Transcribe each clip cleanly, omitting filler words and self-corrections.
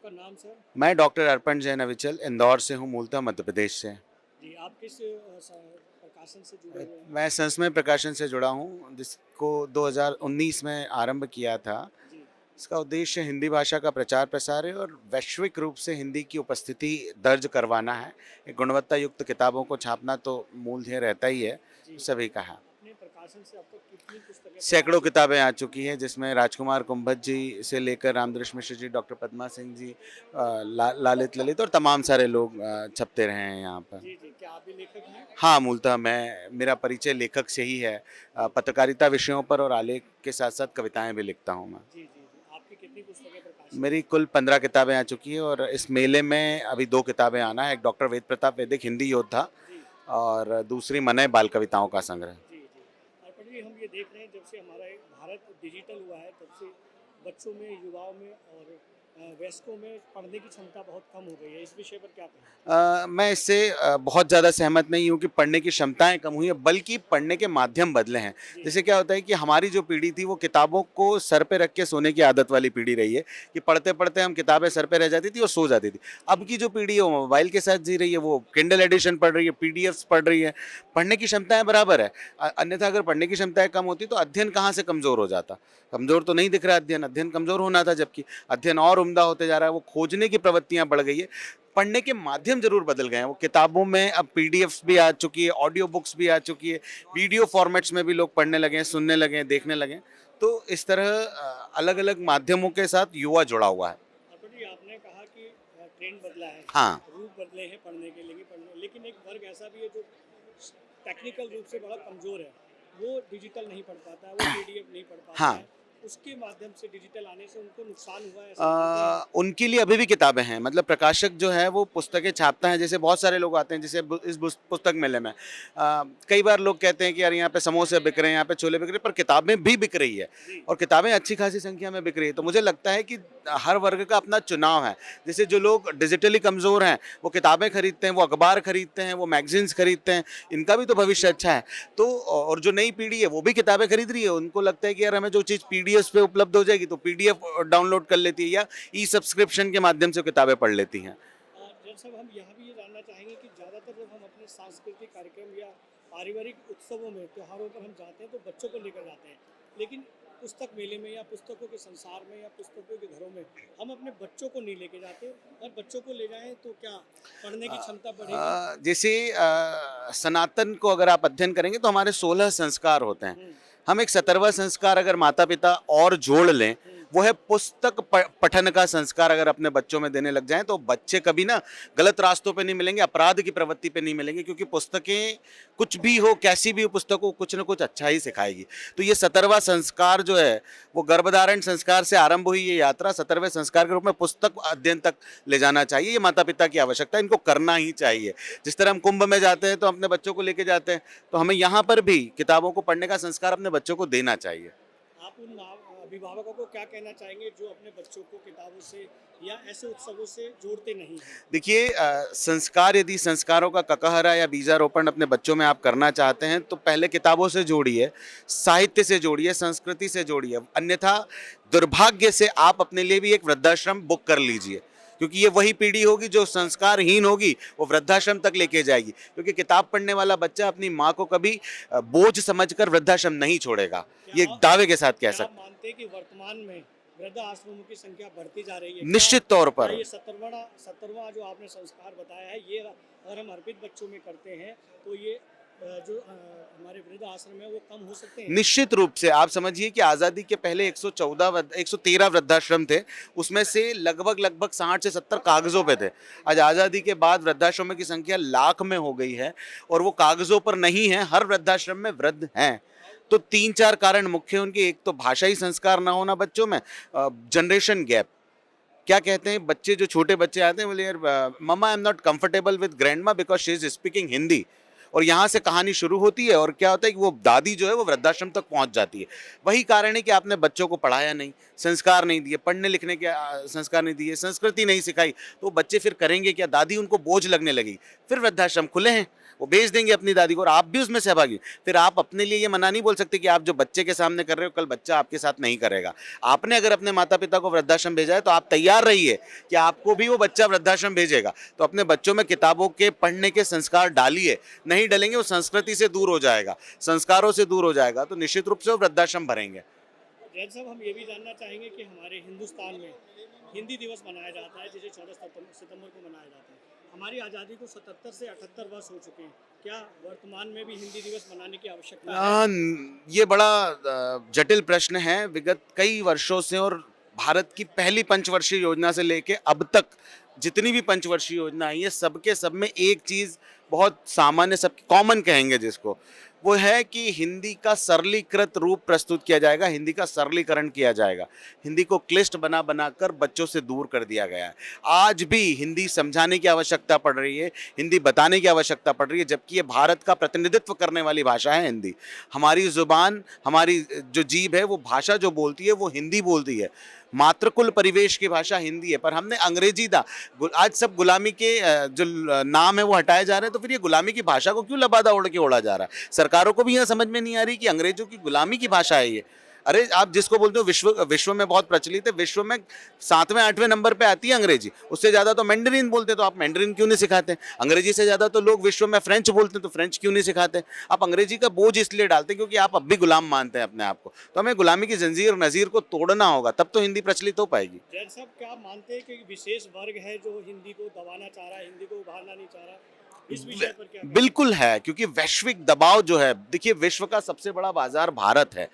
आपका नाम सर? मैं डॉक्टर अर्पण जैन अविचल इंदौर से हूँ, मूलतः मध्य प्रदेश से। जी, आप किस प्रकाशन से जुड़े हुए हैं? मैं संस्मय प्रकाशन से जुड़ा हूँ, जिसको 2019 में आरंभ किया था। जी, इसका उद्देश्य हिंदी भाषा का प्रचार प्रसार है और वैश्विक रूप से हिंदी की उपस्थिति दर्ज करवाना है। एक गुणवत्ता युक्त किताबों को छापना तो मूल ध्येय रहता ही है, जी। सभी का है। अपने प्रकाशन से अब तक कितनी पुस्तकें सैकड़ों प्रकाशित? किताबें आ चुकी हैं, जिसमें राजकुमार कुंभत जी से लेकर रामदृश्य मिश्र जी, डॉक्टर पद्मा सिंह जी, लालित ललित और तमाम सारे लोग छपते रहे हैं यहाँ पर। जी, जी। क्या आप भी लेखक हैं? हाँ, मूलतः मेरा परिचय लेखक से ही है। पत्रकारिता विषयों पर और आलेख के साथ-साथ कविताएँ भी लिखता हूँ मैं। जी, जी, जी। आपकी कितनी पुस्तकें प्रकाशित मेरी हैं? कुल 15 किताबें आ चुकी हैं और इस मेले में अभी 2 किताबें आना है। एक डॉक्टर वेद प्रताप वैदिक हिंदी योद्धा जी, और दूसरी मनय बाल कविताओं का संग्रह। जी, जी। अर्पण जी, हम ये देख रहे हैं जब से हमारा एक भारत डिजिटल हुआ है, तब से बच्चों में, युवाओं में और वयस्कों में पढ़ने की क्षमता बहुत कम हो गई है। इस विषय पर क्या कहें? मैं इससे बहुत ज़्यादा सहमत नहीं हूँ कि पढ़ने की क्षमताएँ कम हुई हैं, बल्कि पढ़ने के माध्यम बदले हैं। जी, जैसे क्या होता है कि हमारी जो पीढ़ी थी, वो किताबों को सर पे रख के सोने की आदत वाली पीढ़ी रही है कि पढ़ते-पढ़ते हम किताबें सर पे रह जाती थी और सो जाती थी। अब जी, की जो पीढ़ी है, वो मोबाइल के साथ जी रही है, वो किंडल एडिशन पढ़ रही है, पीडीएफ्स पढ़ रही है। पढ़ने की क्षमताएँ बराबर है। अन्यथा अगर पढ़ने की क्षमताएँ कम होती, तो अध्ययन कहाँ से कमज़ोर हो जाता? कमज़ोर तो नहीं दिख रहा अध्ययन, अध्ययन कमज़ोर होना था, जबकि अध्ययन और उम्दा होते जा रहा है, वो खोजने की प्रवृत्तियाँ बढ़ गई है। पढ़ने के माध्यम ज़रूर बदल गए हैं। वो किताबों में अब पीडीएफ्स भी आ चुकी है, ऑडियो बुक्स भी आ चुकी है, वीडियो फॉर्मेट्स में भी लोग पढ़ने लगे हैं, सुनने लगे हैं, देखने लगे हैं। तो इस तरह अलग-अलग माध्यमों के साथ युवा जुड़ा हुआ है। अर्पण जी, आपने कहा कि ट्रेंड बदला है, हाँ, रूप बदले हैं पढ़ने के लेकिन लेकिन एक वर्ग ऐसा भी है जो टेक्निकल रूप से बड़ा कमज़ोर है। वो डिजिटल नहीं पढ़ पाता है, वो पीडीएफ नहीं पढ़ पाता हाँ। है। उसके माध्यम से डिजिटल आने से उनको नुकसान हुआ है, ऐसा मानते हैं आप? उनके लिए अभी भी किताबें हैं, मतलब प्रकाशक जो है वो पुस्तकें छापता है। जैसे बहुत सारे लोग आते हैं, जैसे इस पुस्तक मेले में कई बार लोग कहते हैं कि यार यहाँ पे समोसे बिक रहे हैं, यहाँ पे छोले बिक रहे हैं, पर किताबें भी बिक रही है जी, और किताबें अच्छी खासी संख्या में बिक रही है। तो मुझे लगता है कि हर वर्ग का अपना चुनाव है। जैसे जो लोग डिजिटली कमज़ोर हैं, वो किताबें खरीदते हैं, वो अखबार खरीदते हैं, वो मैगजीन्स खरीदते हैं, इनका भी तो भविष्य अच्छा है। तो और जो नई पीढ़ी है, वो भी किताबें खरीद रही है। उनको लगता है कि यार हमें जो चीज़ पीडीएफ पे उपलब्ध हो जाएगी, तो पीडीएफ डाउनलोड कर लेती है या ई सब्सक्रिप्शन के माध्यम से किताबें पढ़ लेती हैं। जब सब हम यहाँ भी ये जानना चाहेंगे कि ज़्यादातर जब हम अपने सांस्कृतिक कार्यक्रम या पारिवारिक उत्सवों में, त्योहारों पर हम जाते हैं तो बच्चों को लेकर जाते हैं। लेकिन पुस्तक मेले में या पुस्तकों के संसार में या पुस्तकों के घरों में हम अपने बच्चों को नहीं लेके जाते। अगर बच्चों को ले जाएँ तो क्या पढ़ने की क्षमता बढ़ेगी? जैसे सनातन को अगर आप अध्ययन करेंगे तो हमारे 16 संस्कार होते हैं। हुँ, हम एक 17वां संस्कार अगर माता-पिता और जोड़ लें, हुँ। वो है पुस्तक पठन का संस्कार। अगर अपने बच्चों में देने लग जाएँ, तो बच्चे कभी ना गलत रास्तों पे नहीं मिलेंगे, अपराध की प्रवृत्ति पे नहीं मिलेंगे, क्योंकि पुस्तकें कुछ भी हो, कैसी भी हो पुस्तक हो, कुछ न कुछ अच्छा ही सिखाएगी। तो ये 17वां संस्कार जो है, वो गर्भधारण संस्कार से आरंभ हुई ये यात्रा 17वें संस्कार के रूप में पुस्तक अध्ययन तक ले जाना चाहिए। ये माता-पिता की आवश्यकता है, इनको करना ही चाहिए। जिस तरह हम कुंभ में जाते हैं, तो अपने बच्चों को लेके जाते हैं, तो हमें यहाँ पर भी किताबों को पढ़ने का संस्कार अपने बच्चों को देना चाहिए। आप उन अभिभावकों को क्या कहना चाहेंगे जो अपने बच्चों को किताबों से या ऐसे उत्सवों से जोड़ते नहीं हैं? देखिए, संस्कार यदि संस्कारों का ककहरा या बीजारोपण अपने बच्चों में आप करना चाहते हैं, तो पहले किताबों से जोड़िए, साहित्य से जोड़िए, संस्कृति से जोड़िए। अन्यथा दुर्भाग्य से आप अपने लिए भी एक वृद्धाश्रम बुक कर लीजिए, क्योंकि ये वही पीढ़ी होगी जो संस्कारहीन होगी, वो वृद्धाश्रम तक लेके जाएगी। क्योंकि किताब पढ़ने वाला बच्चा अपनी माँ को कभी बोझ समझकर वृद्धाश्रम नहीं छोड़ेगा। ये दावे के साथ कह क्या आप सकते मानते हैं कि वर्तमान में वृद्ध आश्रमों की संख्या बढ़ती जा रही है? हैं। निश्चित तौर क्या पर। ये 17वां जो आपने संस्कार बताया है, ये अगर हम अर्पित बच्चों में करते हैं, तो ये जो हमारे वृद्ध आश्रम है, वो कम हो सकते हैं? निश्चित रूप से आप समझिए कि आज़ादी के पहले 113 वृद्धाश्रम थे, उसमें से लगभग 60 से 70 कागज़ों पे थे। आज आज़ादी के बाद वृद्धाश्रमों की संख्या लाख में हो गई है और वो कागज़ों पर नहीं है, हर वृद्धाश्रम में वृद्ध हैं। तो 3-4 कारण मुख्य उनके, एक तो भाषाई संस्कार ना होना बच्चों में, जनरेशन गैप। क्या कहते हैं बच्चे, जो छोटे बच्चे आते हैं, बोले यार mamma I am not comfortable with grandma because she is speaking Hindi. और यहाँ से कहानी शुरू होती है और क्या होता है कि वो दादी जो है वो वृद्धाश्रम तक पहुँच जाती है। वही कारण है कि आपने बच्चों को पढ़ाया नहीं, संस्कार नहीं दिए, पढ़ने लिखने के संस्कार नहीं दिए, संस्कृति नहीं सिखाई, तो बच्चे फिर करेंगे क्या? दादी उनको बोझ लगने लगी। फिर वृद्धाश्रम खुले हैं, वो बेच देंगे अपनी दादी को और आप भी उसमें सहभागी। फिर आप अपने लिए ये मना नहीं बोल सकते कि आप जो बच्चे के सामने कर रहे हो कल बच्चा आपके साथ नहीं करेगा। आपने अगर अपने माता पिता को वृद्धाश्रम भेजा है तो आप तैयार रहिए कि आपको भी वो बच्चा वृद्धाश्रम भेजेगा। तो अपने बच्चों में किताबों के पढ़ने के संस्कार डालिए, नहीं डलेंगे वो संस्कृति से दूर हो जाएगा, संस्कारों से दूर हो जाएगा, तो निश्चित रूप से वो वृद्धाश्रम भरेंगे। जैन साहब, हम ये भी जानना चाहेंगे कि हमारे हिंदुस्तान में हिंदी दिवस मनाया जाता है, जिसे 14 सितंबर को मनाया जाता है। हमारी आज़ादी को 77 से 78 वर्ष हो चुके हैं। क्या वर्तमान में भी हिंदी दिवस मनाने की आवश्यकता है? ये बड़ा जटिल प्रश्न है। विगत कई वर्षों से और भारत की पहली पंचवर्षीय योजना से लेके अब तक जितनी भी पंचवर्षीय योजना आई है सबके सब में एक चीज़ बहुत सामान्य, सब कॉमन कहेंगे जिसको, वो है कि हिंदी का सरलीकृत रूप प्रस्तुत किया जाएगा, हिंदी का सरलीकरण किया जाएगा। हिंदी को क्लिष्ट बना बनाकर बच्चों से दूर कर दिया गया है। आज भी हिंदी समझाने की आवश्यकता पड़ रही है, हिंदी बताने की आवश्यकता पड़ रही है, जबकि ये भारत का प्रतिनिधित्व करने वाली भाषा है हिंदी। हमारी ज़ुबान, हमारी जो जीभ है, वो भाषा जो बोलती है वो हिंदी बोलती है। मातृकुल परिवेश की भाषा हिंदी है, पर हमने अंग्रेजी आज सब गुलामी के जो नाम है वो हटाए जा रहे हैं, तो फिर ये गुलामी की भाषा को क्यों लबादा ओढ़ के ओढ़ा जा रहा है? सरकारों को भी यह समझ में नहीं आ रही कि अंग्रेजों की गुलामी की भाषा है ये। अरे आप जिसको बोलते हो विश्व में बहुत प्रचलित है, विश्व में 7वें 8वें नंबर पे आती है अंग्रेजी, उससे ज़्यादा तो मैंडरीन बोलते, तो आप मैंडरीन क्यों नहीं सिखाते? अंग्रेजी से ज़्यादा तो लोग विश्व में फ्रेंच बोलते हैं, तो फ्रेंच क्यों नहीं सिखाते? आप अंग्रेजी का बोझ इसलिए डालते हैं क्योंकि आप अब भी गुलाम मानते हैं अपने आप को। तो हमें गुलामी की जंजीर और नज़ीर को तोड़ना होगा, तब तो हिंदी प्रचलित हो पाएगी। जैन साहब, क्या आप मानते हैं कि विशेष वर्ग है जो हिंदी को दबाना चाह रहा है, हिंदी को उभारना नहीं चाह रहा? इस विषय पर क्या? बिल्कुल है, क्योंकि वैश्विक दबाव जो है, देखिए विश्व का सबसे बड़ा बाजार भारत है।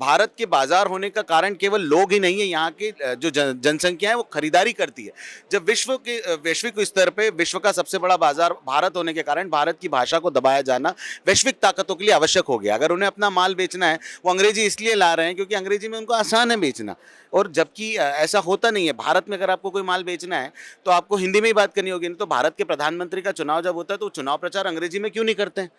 भारत के बाजार होने का कारण केवल लोग ही नहीं है, यहाँ की जो जनसंख्या है वो खरीदारी करती है। जब वैश्विक स्तर पे विश्व का सबसे बड़ा बाजार भारत होने के कारण भारत की भाषा को दबाया जाना वैश्विक ताकतों के लिए आवश्यक हो गया। अगर उन्हें अपना माल बेचना है, वो अंग्रेजी इसलिए ला रहे हैं क्योंकि अंग्रेजी में उनको आसान है बेचना, और जबकि ऐसा होता नहीं है। भारत में अगर आपको कोई माल बेचना है तो आपको हिंदी में ही बात करनी होगी। नहीं तो भारत के प्रधानमंत्री का चुनाव जब होता है तो चुनाव प्रचार अंग्रेजी में क्यों नहीं करते हैं?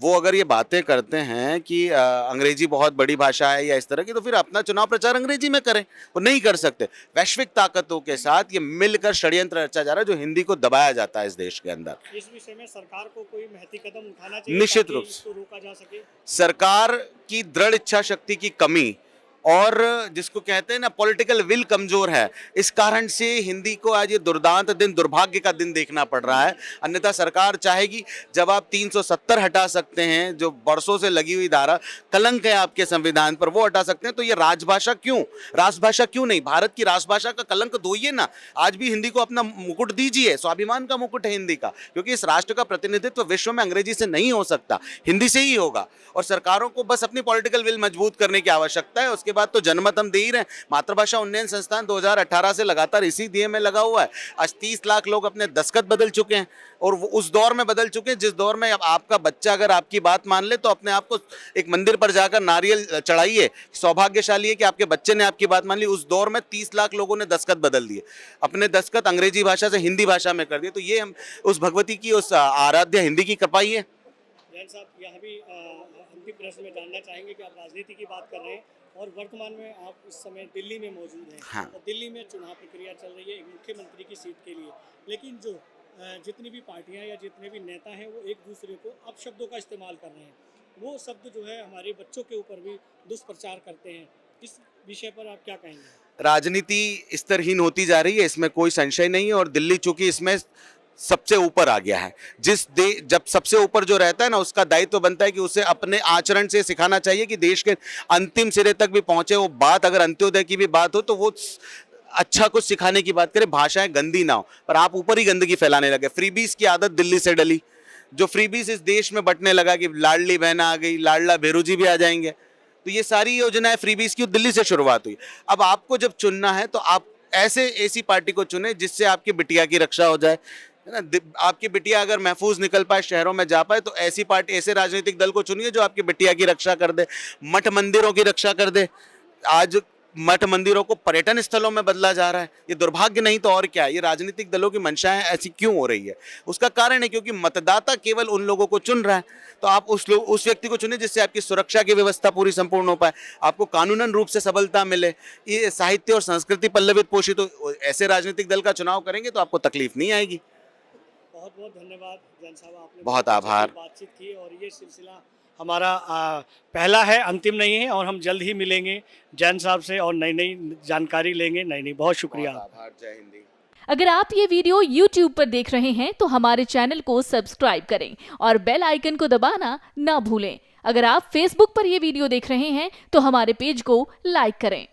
वो अगर ये बातें करते हैं कि अंग्रेजी बहुत बड़ी भाषा है या इस तरह की, तो फिर अपना चुनाव प्रचार अंग्रेजी में करें। वो नहीं कर सकते। वैश्विक ताकतों के साथ ये मिलकर षड्यंत्र रचा जा रहा है जो हिंदी को दबाया जाता है इस देश के अंदर। इस विषय में सरकार को कोई महती कदम उठाना चाहिए निश्चित ताकि रूप से इसको रोका जा सके। सरकार की दृढ़ इच्छा शक्ति की कमी और जिसको कहते हैं ना पॉलिटिकल विल कमजोर है, इस कारण से हिंदी को आज ये दुर्दांत दिन, दुर्भाग्य का दिन देखना पड़ रहा है। अन्यथा सरकार चाहेगी, जब आप 370 हटा सकते हैं, जो बरसों से लगी हुई धारा कलंक है आपके संविधान पर, वो हटा सकते हैं, तो ये राजभाषा क्यों नहीं? भारत की राजभाषा का कलंक धोइए ना। आज भी हिंदी को अपना मुकुट दीजिए, स्वाभिमान का मुकुट है हिंदी का, क्योंकि इस राष्ट्र का प्रतिनिधित्व विश्व में अंग्रेजी से नहीं हो सकता, हिंदी से ही होगा। और सरकारों को बस अपनी पॉलिटिकल विल मजबूत करने की आवश्यकता है। उसके बाद तो जनमत हम दे ही रहे हैं। मातृभाषा उन्नयन संस्थान 2018 से लगातार इसी ध्येय में लगा हुआ है। आज 30 लाख लोग अपने दस्तखत बदल चुके हैं, और वो उस दौर में बदल चुके हैं जिस दौर में अब आपका बच्चा अगर आपकी बात मान ले तो अपने आप को एक मंदिर पर जाकर नारियल चढ़ाइए, सौभाग्यशाली है कि आपके बच्चे ने आपकी बात मान ली। उस दौर में 30 लाख लोगों ने दस्तखत बदल दिए, अपने दस्तखत अंग्रेजी भाषा से हिंदी भाषा में कर दिए। तो ये हम उस भगवती की, उस आराध्य हिंदी की कृपा ही है। जैन साहब, यह भी अंतिम प्रश्न में जानना चाहेंगे कि आप राजनीति की बात कर रहे हैं और वर्तमान में आप इस समय दिल्ली में मौजूद हैं। हाँ। और दिल्ली में चुनाव प्रक्रिया चल रही है एक मुख्यमंत्री की सीट के लिए, लेकिन जो जितनी भी पार्टियां या जितने भी नेता हैं वो एक दूसरे को अपशब्दों का इस्तेमाल कर रहे हैं। वो शब्द जो है हमारे बच्चों के ऊपर भी दुष्प्रचार करते हैं। इस विषय पर आप क्या कहेंगे? राजनीति स्तरहीन होती जा रही है, इसमें कोई संशय नहीं है, और दिल्ली चूंकि इसमें सबसे ऊपर आ गया है। जब सबसे ऊपर जो रहता है ना, उसका दायित्व बनता है कि उसे अपने आचरण से सिखाना चाहिए कि देश के अंतिम सिरे तक भी पहुंचे। वो बात अगर अंत्योदय की भी बात हो तो वो अच्छा कुछ सिखाने की बात करे, भाषाएं गंदी ना हो। पर आप ऊपर ही गंदगी फैलाने लगे। फ्रीबीज की आदत दिल्ली से डली, जो फ्रीबीज इस देश में बंटने लगा कि लाडली बहन आ गई, लाडला भेरू जी भी आ जाएंगे, तो ये सारी योजनाएं फ्रीबीज की दिल्ली से शुरुआत हुई। अब आपको जब चुनना है तो आप ऐसी पार्टी को चुने जिससे आपकी बिटिया की रक्षा हो जाए, है ना। आपकी बिटिया अगर महफूज निकल पाए, शहरों में जा पाए, तो ऐसी पार्टी, ऐसे राजनीतिक दल को चुनिए जो आपकी बिटिया की रक्षा कर दे, मठ मंदिरों की रक्षा कर दे। आज मठ मंदिरों को पर्यटन स्थलों में बदला जा रहा है। ये दुर्भाग्य नहीं तो और क्या है? ये राजनीतिक दलों की मंशा है, ऐसी क्यों हो रही है? उसका कारण है क्योंकि मतदाता केवल उन लोगों को चुन रहा है। तो आप उस व्यक्ति को चुने जिससे आपकी सुरक्षा की व्यवस्था पूरी संपूर्ण हो पाए, आपको कानूनन रूप से सबलता मिले, ये साहित्य और संस्कृति पल्लवित पोषित हो। ऐसे राजनीतिक दल का चुनाव करेंगे तो आपको तकलीफ नहीं आएगी। बहुत बहुत धन्यवाद जैन साहब, आपने बहुत अच्छे से आभार। बातचीत की और ये सिलसिला हमारा पहला है, अंतिम नहीं है और हम जल्द ही मिलेंगे जैन साहब से और नई नई जानकारी लेंगे। नई बहुत शुक्रिया। बहुत आभार। जय हिंद। अगर आप ये वीडियो YouTube पर देख रहे हैं तो हमारे चैनल को सब्सक्राइब करें और बेल आइकन को दबाना ना भूलें। अगर आप Facebook पर ये वीडियो देख रहे हैं तो हमारे पेज को लाइक करें।